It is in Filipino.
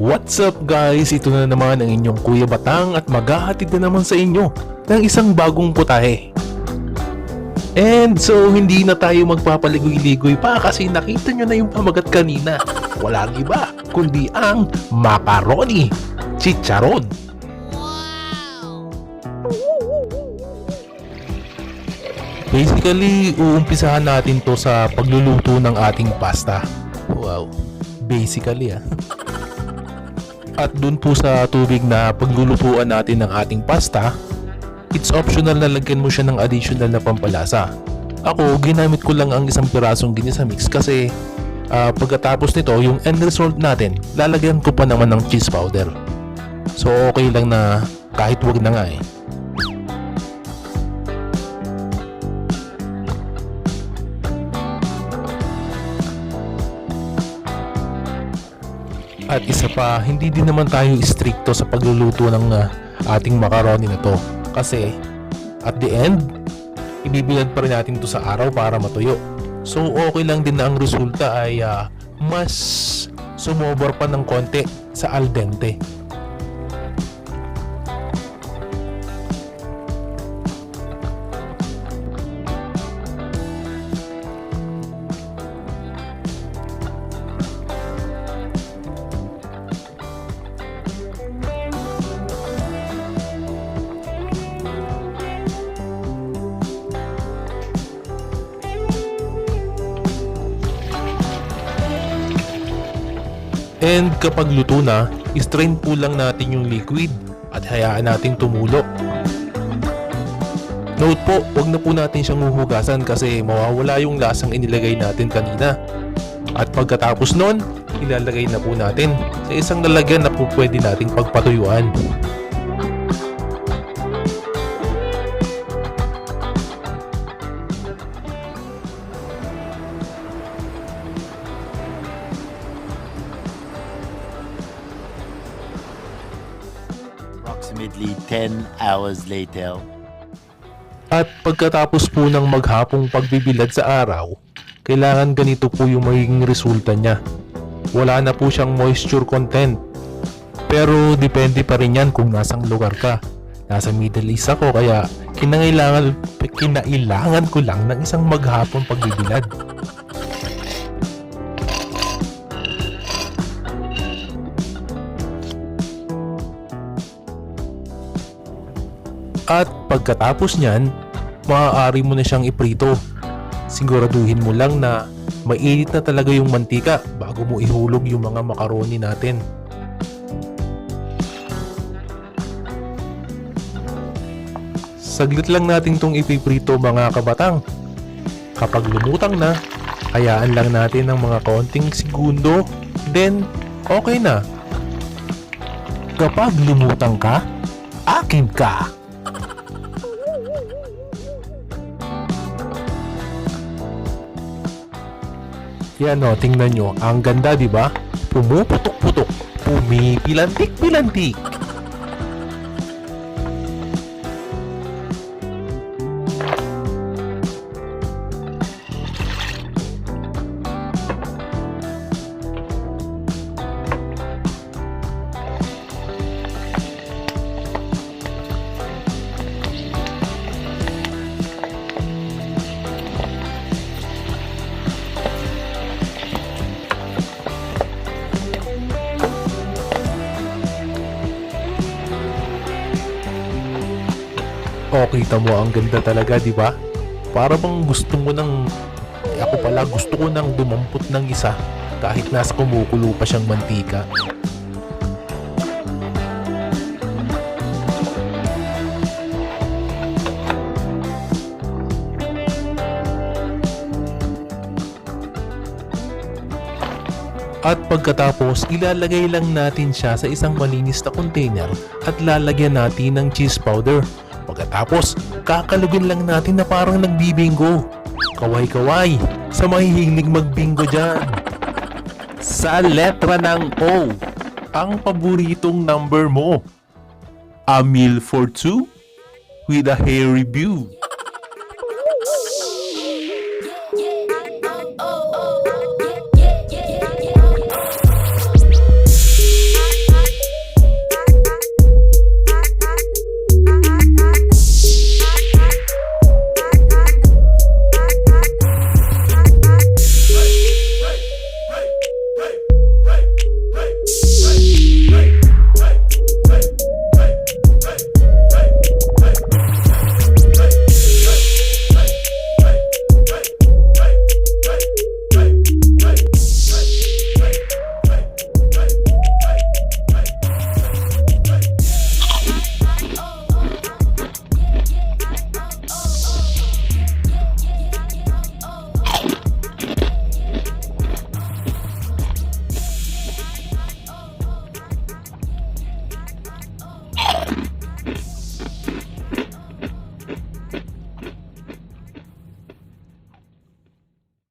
What's up guys? Ito na naman ang inyong Kuya Batang at maghahatid na naman sa inyo ng isang bagong putahe. And so hindi na tayo magpapaligoy-ligoy pa kasi nakita nyo na yung pamagat kanina. Walang iba kundi ang Macaroni Chicharon. Basically, uumpisahan natin to sa pagluluto ng ating pasta. Wow, basically At dun po sa tubig na paglulutuan natin ng ating pasta, it's optional na lagyan mo siya ng additional na pampalasa. Ako, ginamit ko lang ang isang pirasong ginisa mix kasi pagkatapos nito, yung end result natin, lalagyan ko pa naman ng cheese powder. So okay lang na kahit wag na nga At isa pa, hindi din naman tayo stricto sa pagluluto ng ating macaroni na to. Kasi at the end, ibibilad pa rin natin to sa araw para matuyo. So okay lang din na ang resulta ay mas sumobor pa ng konti sa al dente. And kapag luto na, strain po lang natin yung liquid at hayaan nating tumulo. Note po, wag na po natin siyang huhugasan kasi mawawala yung lasang inilagay natin kanina. At pagkatapos nun, ilalagay na po natin sa isang lalagyan na po pwede nating pagpatuyuan. Approximately 10 hours later. At pagkatapos po ng maghapong pagbibilad sa araw, kailangan ganito po yung magiging resulta niya. Wala na po siyang moisture content. Pero depende pa rin yan kung nasang lugar ka. Nasa Middle East ako kaya kinailangan ko lang ng isang maghapong pagbibilad. At pagkatapos niyan, maaari mo na siyang iprito. Siguraduhin mo lang na mainit na talaga yung mantika bago mo ihulog yung mga macaroni natin. Saglit lang natin tong ipiprito mga kabatang. Kapag lumutang na, hayaan lang natin ng mga konting segundo, then okay na. Kapag lumutang ka, akin ka! Yan tingnan nyo. Ang ganda, di ba? Pumuputok-putok. Pumipilantik-pilantik. Kita mo ang ganda talaga, di ba? Para bang gusto mo nang ako pala gusto ko nang dumampot ng isa kahit nasa kumukulo pa siyang mantika. At pagkatapos, ilalagay lang natin siya sa isang malinis na container at lalagyan natin ng cheese powder. Pagkatapos, kakalugin lang natin na parang nagbibingo. Kaway-kaway sa mahihilig magbingo dyan. Sa letra ng O, ang paboritong number mo. A meal for two with a hairy view.